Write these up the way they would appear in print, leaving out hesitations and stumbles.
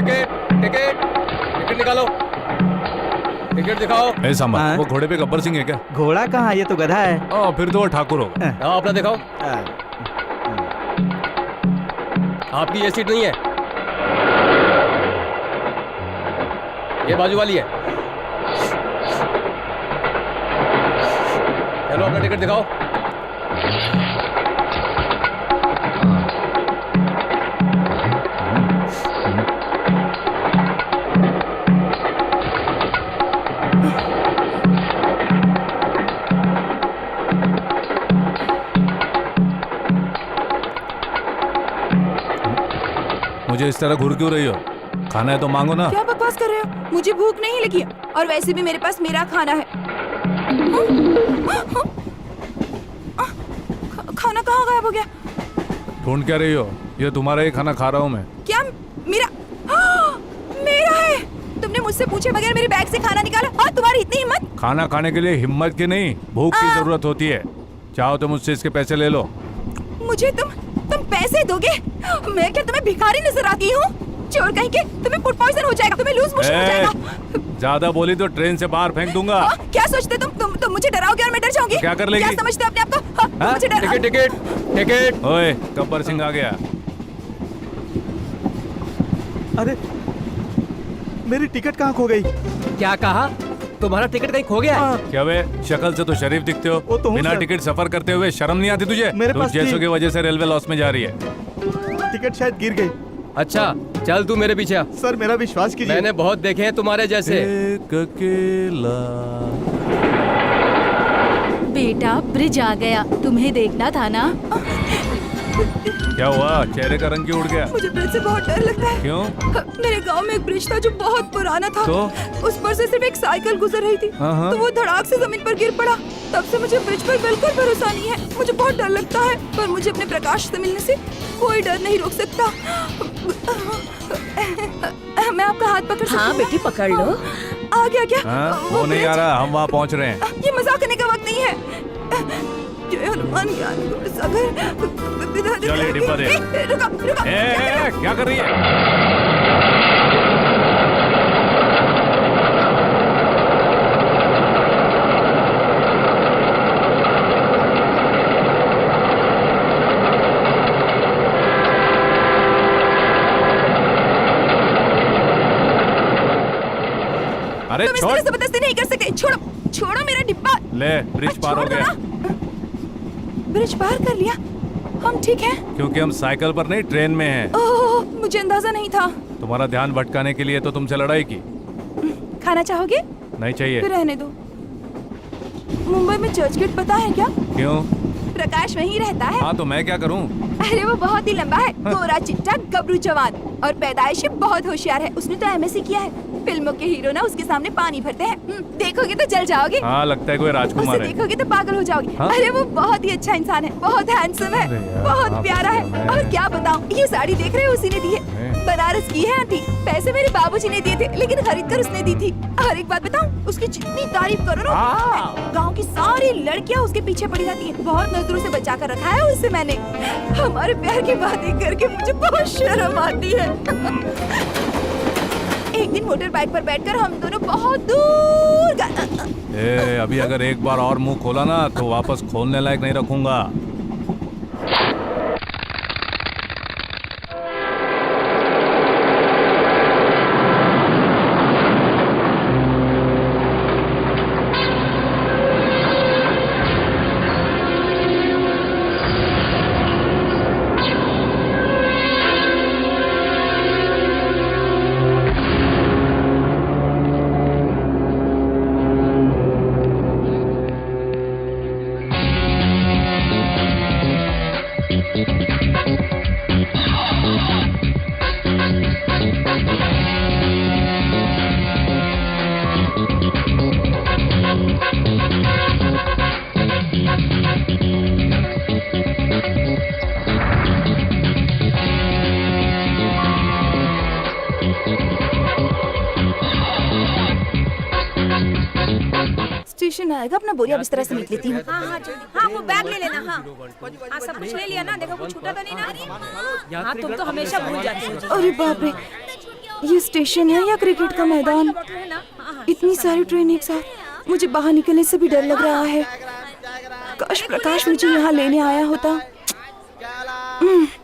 Ticket ticket ticket निकालो, ticket दिखाओ। ए सांबा, वो घोड़े पे गब्बर सिंह है क्या? घोड़ा कहाँ, ये तो गधा है। फिर तो वो ठाकुर होगा। हाँ, अपना दिखाओ। आपकी ये सीट नहीं है, ये बाजू वाली है। चलो अपना टिकट दिखाओ। मुझे इस तरह घूर क्यों रही हो? खाना है तो मांगो ना। क्या बकवास कर रहे हो? मुझे भूख नहीं लगी और वैसे भी मेरे पास मेरा खाना है। खाना कहाँ गायब हो गया? ढूंढ क्या रही हो? ये तुम्हारा ही खाना खा रहा हूँ मैं। क्या मेरा? मेरा है? तुमने मुझसे पूछे बगैर मेरे बैग से खाना निकाला और तुम्हारी इतनी हिम्मत? खाना खाने के लिए हिम्मत की नहीं, भूख की जरूरत होती है। चाहो तो मुझसे इसके पैसे ले लो। मुझे तुम पैसे दोगे? मैं क्या तुम्हें भिखारी नजर आती हूँ? चोर कहीं के, तुम्हें फूड पॉइजन हो जाएगा, तुम्हें लूज मोशन हो जाएगा। ज्यादा बोली तो ट्रेन से बाहर फेंक दूंगा। क्या सोचते तुम मुझे डराओगे और मैं डर जाऊंगी? क्या कर लेगी? क्या समझते अपने आप को? मुझे डरा। Ticket ticket ticket. ओए, गब्बर सिंह आ गया। अरे मेरी टिकट कहाँ खो गई? क्या कहा? तुम्हारा टिकट कहीं खो गया है? क्या वे, शक्ल से तो शरीफ दिखते हो। वो तो हूँ बिना सर। टिकट सफर करते हुए शर्म नहीं आती तुझे? मेरे पास जैसों थी। की वजह से रेलवे लॉस में जा रही है। टिकट शायद गिर गई। अच्छा चल तू मेरे पीछे आ। सर मेरा विश्वास कीजिए। मैंने बहुत देखे हैं तुम्हारे जैसे। एक अकेला। बेटा ब्रिज आ गया, तुम्हें देखना था ना। क्या हुआ? चेहरे का रंग क्यों उड़ गया? मुझे ब्रिज से बहुत डर लगता है। क्यों? मेरे गांव में एक ब्रिज था जो बहुत पुराना था। तो? उस पर से सिर्फ एक साइकिल गुजर रही थी, हाँ। तो वो धड़ाक से जमीन पर गिर पड़ा। तब से मुझे ब्रिज पर बिल्कुल भरोसा नहीं है। मुझे बहुत डर लगता है, पर मुझे अपने प्रकाश से मिलने से कोई डर नहीं रोक सकता। मैं आपका हाथ पकड़ सकती हूँ? हाँ बेटी पकड़ लो। आ गया क्या? हाँ? वो नहीं आ रहा, हम वहाँ पहुँच रहे हैं। ये मजाक करने का वक्त नहीं है। जय हनुमान ज्ञान गुण सागर। चल, डिब्बा दे। रुका रुका। क्या कर रही है? अरे तुम इस छोड़। तरह जबरदस्ती नहीं कर सकते। छोड़ो छोड़ो मेरा डिब्बा। ले, ब्रिज पार हो छोड़ दो गया। ना। ब्रिज पार कर लिया? हम ठीक हैं? क्योंकि हम साइकिल पर नहीं, ट्रेन में हैं। ओह, मुझे अंदाजा नहीं था। तुम्हारा ध्यान भटकाने के लिए तो तुमसे लड़ाई की। खाना चाहोगे? नहीं चाहिए। फिर रहने दो। मुंबई में चर्च गेट पता है क्या? क्यों? प्रकाश वहीं रहता है। हाँ तो मैं क्या करूँ? अरे वो बहुत ही लंबा है, गोरा चिट्टा गबरू जवान और पैदाइश में बहुत होशियार है। उसने तो एमएससी किया है। फिल्मों के हीरो ना उसके सामने पानी भरते हैं। देखोगे तो जल जाओगे। हाँ लगता है कोई उसे राजकुमार है। देखोगे तो पागल हो जाओगे। हाँ? अरे वो बहुत ही अच्छा इंसान है, बहुत हैंडसम है, अरे यार, बहुत आप प्यारा है। मैं- और क्या बताऊं, ये साड़ी देख रहे हो उसी ने दी है। मैं- बनारस की है आंटी। पैसे मेरे बाबूजी ने दिए थे, लेकिन खरीद कर उसने दी थी। और एक बात बताऊं, उसकी जितनी तारीफ करो ना, गांव की सारी लड़कियां उसके पीछे पड़ी रहती हैं। बहुत नजरों से बचा कर रखा है उसे मैंने। हमारे प्यार की बातें करके मुझे बहुत शर्म आती है। एक दिन मोटर बाइक पर बैठकर हम दोनों बहुत दूर अभी अगर एक बार और मुंह खोला ना तो वापस खोलने लायक नहीं रखूंगा। स्टेशन आएगा, अपना बोरिया बिस्तरा समेट लेती हूँ। हाँ हाँ जल्दी। हाँ वो बैग ले लेना। हाँ हाँ सब कुछ ले लिया ना? देखो कुछ छूटा तो नहीं ना? हाँ तुम तो हमेशा भूल जाती हो। अरे बाप रे, ये स्टेशन है या क्रिकेट का मैदान? इतनी सारी ट्रेन एक साथ, मुझे बाहर निकलने से भी डर लग रहा है। काश प्रकाश मुझे यहाँ लेने आया होता।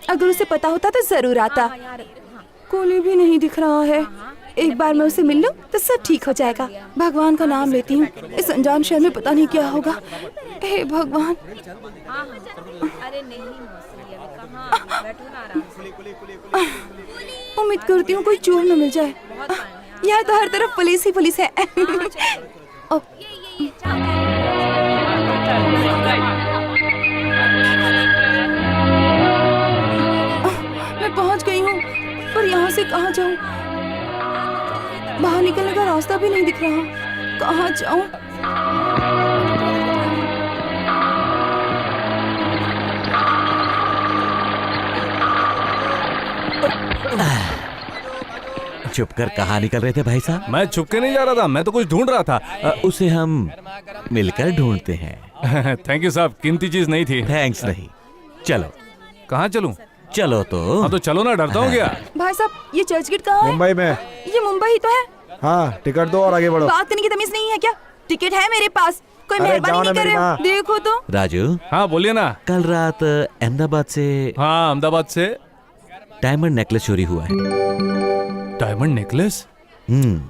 अगर उसे पता होता तो जरूर आता। कोली भी नहीं दिख रहा है। एक बार मैं उसे मिल लूं तो सब ठीक हो जाएगा। भगवान का नाम लेती हूँ, इस अनजान शहर में पता नहीं क्या होगा। हे भगवान। उम्मीद करती हूँ कोई चोर न मिल जाए। यहाँ तो हर तरफ पुलिस ही पुलिस है। मैं पहुँच गई हूँ, पर यहाँ से कहाँ जाऊँ? बाहर निकलने का रास्ता भी नहीं दिख रहा। कहाँ जाऊँ? चुप कर कहाँ निकल रहे थे भाई साहब? मैं छुप के नहीं जा रहा था, मैं तो कुछ ढूंढ रहा था। उसे हम मिलकर ढूंढते हैं। थैंक यू साहब, कीमती चीज नहीं थी। थैंक्स नहीं। चलो। कहाँ चलूं? चलो तो। हाँ तो चलो ना, डरता हूँ क्या? भाई साहब, ये चर्च गेट कहाँ है? मुंबई में। ये मुंबई ही तो है। हाँ, टिकट दो और आगे बढ़ो। बात करने की तमीज नहीं है क्या? टिकट है मेरे पास, कोई अरे मेहरबानी जाओ नहीं ना कर मेरी रहे हो? माँ। देखो तो। राजू, हाँ बोलिए ना। कल रात अहमदाबाद से हाँ, अहमदाबाद से डायमंड नेकलेस चोरी हुआ है। Diamond necklace?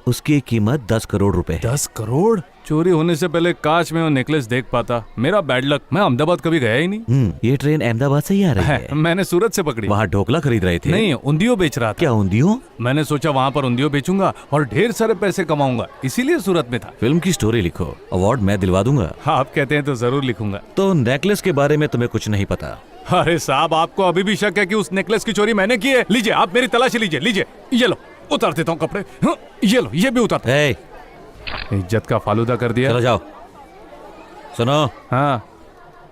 उसकी कीमत 10 करोड़ रुपए। 10 करोड़? चोरी होने से पहले काश मैं वो नेकलेस देख पाता। मेरा बैड लक, मैं अहमदाबाद कभी गया ही नहीं। ये ट्रेन अहमदाबाद से ही आ रही है। मैंने सूरत से पकड़ी। वहाँ ढोकला खरीद रहे थे? नहीं, उंधियो बेच रहा था। क्या उंधियो? मैंने सोचा वहाँ पर उंधियो बेचूंगा और ढेर सारे पैसे कमाऊंगा, इसीलिए सूरत में था। फिल्म की स्टोरी लिखो, अवार्ड मैं दिलवा दूंगा। आप कहते हैं तो जरूर लिखूंगा। तो नेकलेस के बारे में तुम्हें कुछ नहीं पता? अरे साहब, आपको अभी भी शक है कि उस नेकलेस की चोरी मैंने की है? लीजिए, आप मेरी तलाशी लीजिए। लीजिए, ये लो, उतार देता हूँ कपड़े। हाँ, ये लो, ये भी उतार। इज्जत का फालूदा कर दिया। चलो जाओ। सुनो, हाँ,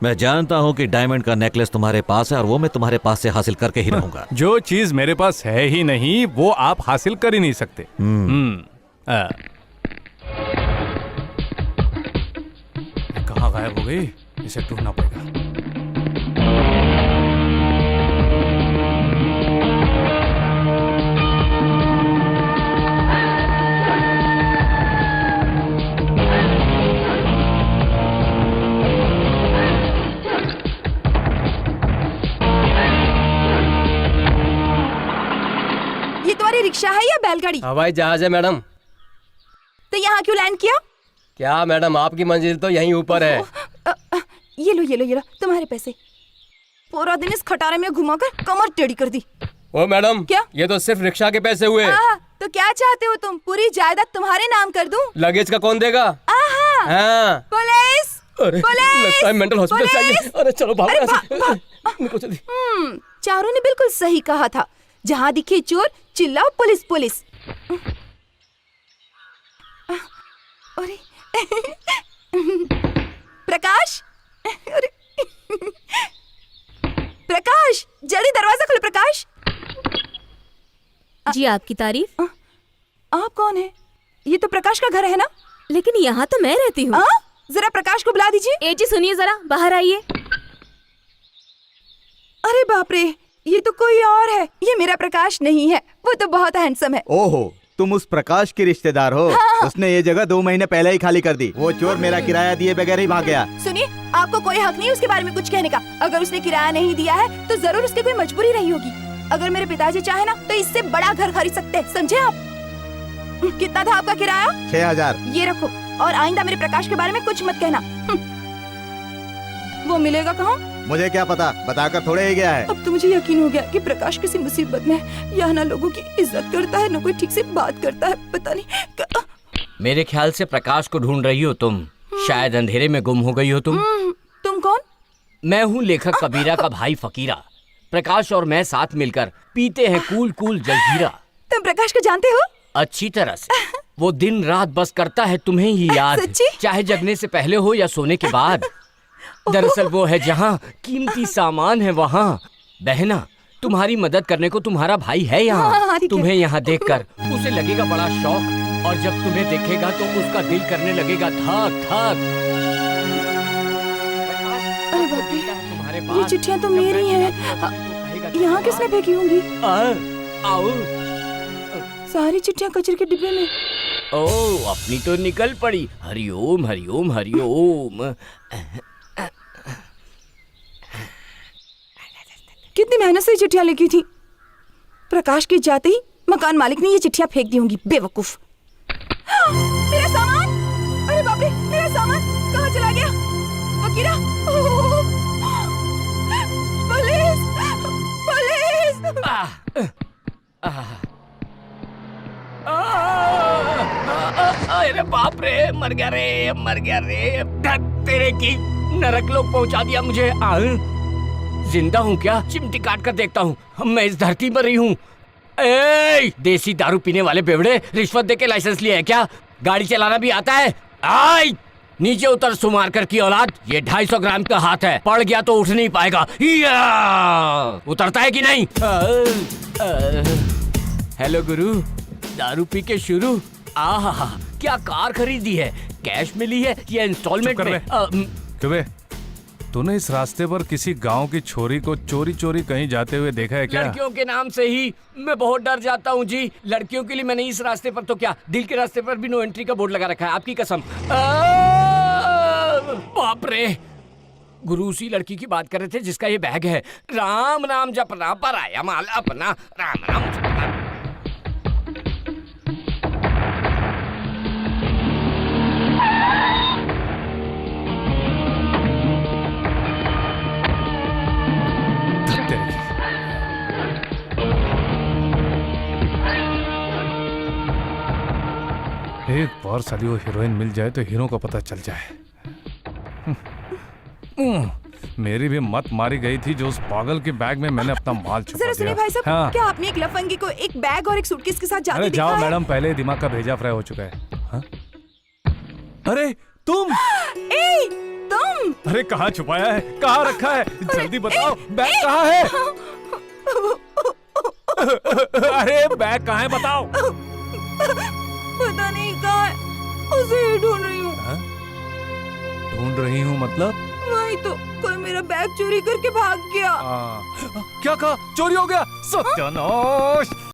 मैं जानता हूँ कि डायमंड का नेकलेस तुम्हारे पास है और वो मैं तुम्हारे पास से हासिल करके ही रहूंगा। जो चीज मेरे पास है ही नहीं वो आप हासिल कर ही नहीं सकते। कहाँ गायब हो गई? इसे ढूंढना पड़ेगा। रिक्शा है या बैलगाड़ी? हवाई जहाज है मैडम। तो यहाँ क्यों लैंड किया? क्या मैडम, आपकी मंजिल तो यहीं ऊपर है। ये लो ये लो ये लो, तुम्हारे पैसे। पूरा दिन इस खटारे में घुमाकर कमर टेढ़ी कर दी। ओ मैडम, क्या? ये तो सिर्फ रिक्शा के पैसे हुए। तो क्या चाहते हो तुम? पूरी जायदाद तुम्हारे नाम कर दूं? लगेज का कौन देगा? हाँ। पुलिस! अरे लगता है मेंटल हॉस्पिटल चाहिए। अरे चलो भागो ऐसे। निकलो जल्दी। चारों ने बिल्कुल सही कहा था। जहाँ दिखे चोर चिल्लाओ पुलिस पुलिस। अरे प्रकाश, अरे प्रकाश, जल्दी दरवाजा खोलो। प्रकाश जी, आपकी तारीफ। आप कौन है? ये तो प्रकाश का घर है ना? लेकिन यहाँ तो मैं रहती हूँ। जरा प्रकाश को बुला दीजिए। जी सुनिए, जरा बाहर आइए। अरे बाप रे, ये तो कोई और है। ये मेरा प्रकाश नहीं है, वो तो बहुत हैंडसम है। ओहो, तुम उस प्रकाश के रिश्तेदार हो? हाँ। उसने ये जगह 2 महीने पहले ही खाली कर दी। वो चोर मेरा किराया दिए बगैर ही भाग गया। सुनिए, आपको कोई हक नहीं उसके बारे में कुछ कहने का। अगर उसने किराया नहीं दिया है तो जरूर उसकी कोई मजबूरी रही होगी। अगर मेरे पिताजी चाहे ना तो इससे बड़ा घर खरीद सकते हैं, समझे आप? कितना था आपका किराया? 6000। ये रखो, और आइंदा मेरे प्रकाश के बारे में कुछ मत कहना। वो मिलेगा कहाँ? मुझे क्या पता, बताकर थोड़े ही गया है। अब तो मुझे यकीन हो गया कि प्रकाश किसी मुसीबत में है। यहाँ ना लोगों की इज्जत करता है, ना कोई ठीक से बात करता है। पता नहीं। मेरे ख्याल से प्रकाश को ढूंढ रही हो तुम। शायद अंधेरे में गुम हो गई हो तुम। तुम कौन? मैं हूँ लेखक कबीरा का भाई फकीरा। प्रकाश और मैं साथ मिलकर पीते हैं कूल कूल जलजीरा। तुम प्रकाश को जानते हो? अच्छी तरह से। वो दिन रात बस करता है तुम्हें ही याद, सच्ची? चाहे जगने से पहले हो या सोने के बाद। दरअसल वो है जहाँ कीमती सामान है वहाँ। बहना, तुम्हारी मदद करने को तुम्हारा भाई है यहाँ। तुम्हें यहाँ देखकर उसे लगेगा बड़ा शौक, और जब तुम्हें देखेगा तो उसका दिल करने लगेगा धक धक। अरे बाप रे, ये चिट्ठियाँ तो मेरी हैं। यहाँ किसने फेंकी होंगी? आओ। सारी चिट्ठियां कचरे के डिब्बे में। ओ अपनी तो निकल पड़ी। हरिओम हरिओम हरिओम। कितनी मेहनत से ये चिट्ठियां लिखी थी। प्रकाश के जाते ही मकान मालिक ने ये चिट्ठियां फेंक दी होंगी, बेवकूफ। मेरा सामान, अरे बाप रे, मेरा सामान कहाँ चला गया? वकीरा, पुलिस, पुलिस। अरे बाप रे, मर गया रे, मर गया रे। तेरे की नरक लोग पहुंचा दिया मुझे। जिंदा हूँ क्या? चिमटी काट कर देखता हूँ। मैं इस धरती पर रही हूँ। देसी दारू पीने वाले बेवड़े, रिश्वत देके लाइसेंस लिया है क्या? गाड़ी चलाना भी आता है? आई नीचे उतर सुमार कर की औलाद। ये 250 ग्राम का हाथ है, पड़ गया तो उठ नहीं पाएगा। उतरता है कि नहीं? हेलो गुरु, दारू पी के शुरू। आहा, क्या कार खरीदी है? कैश मिली है या इंस्टॉलमेंट में? क्यों बे? तूने इस रास्ते पर किसी गांव की छोरी को चोरी चोरी कहीं जाते हुए देखा है क्या? लड़कियों के नाम से ही मैं बहुत डर जाता हूँ जी। लड़कियों के लिए मैंने इस रास्ते पर तो क्या, दिल के रास्ते पर भी नो एंट्री का बोर्ड लगा रखा है, आपकी कसम। बाप रे, गुरु उसी लड़की की बात कर रहे थे जिसका ये बैग है। राम नाम जपना पर आया माल अपना, राम नाम जपना। एक बार साली वो हीरोइन मिल जाए तो हीरो को पता चल जाए। मेरी भी मत मारी गई थी जो उस पागल के बैग में मैंने अपना माल छुपा जरा दिया। सुनिए भाई साहब, हाँ। क्या आपने एक लफंगी को एक बैग और एक सूटकेस के साथ जाते अरे देखा जाओ है? मैडम, पहले ही दिमाग का भेजा फ्राई हो चुका है। हाँ? अरे तुम! ए, तुम! अरे कहाँ छुपाया है, कहाँ रखा है? जल्दी बताओ, बैग कहाँ है? अरे बैग कहाँ है बताओ। पता नहीं कहाँ है, उसे ही ढूंढ रही हूँ। ढूंढ रही हूँ मतलब? वही तो, कोई मेरा बैग चोरी करके भाग गया। क्या कहा? चोरी हो गया? सत्यानाश!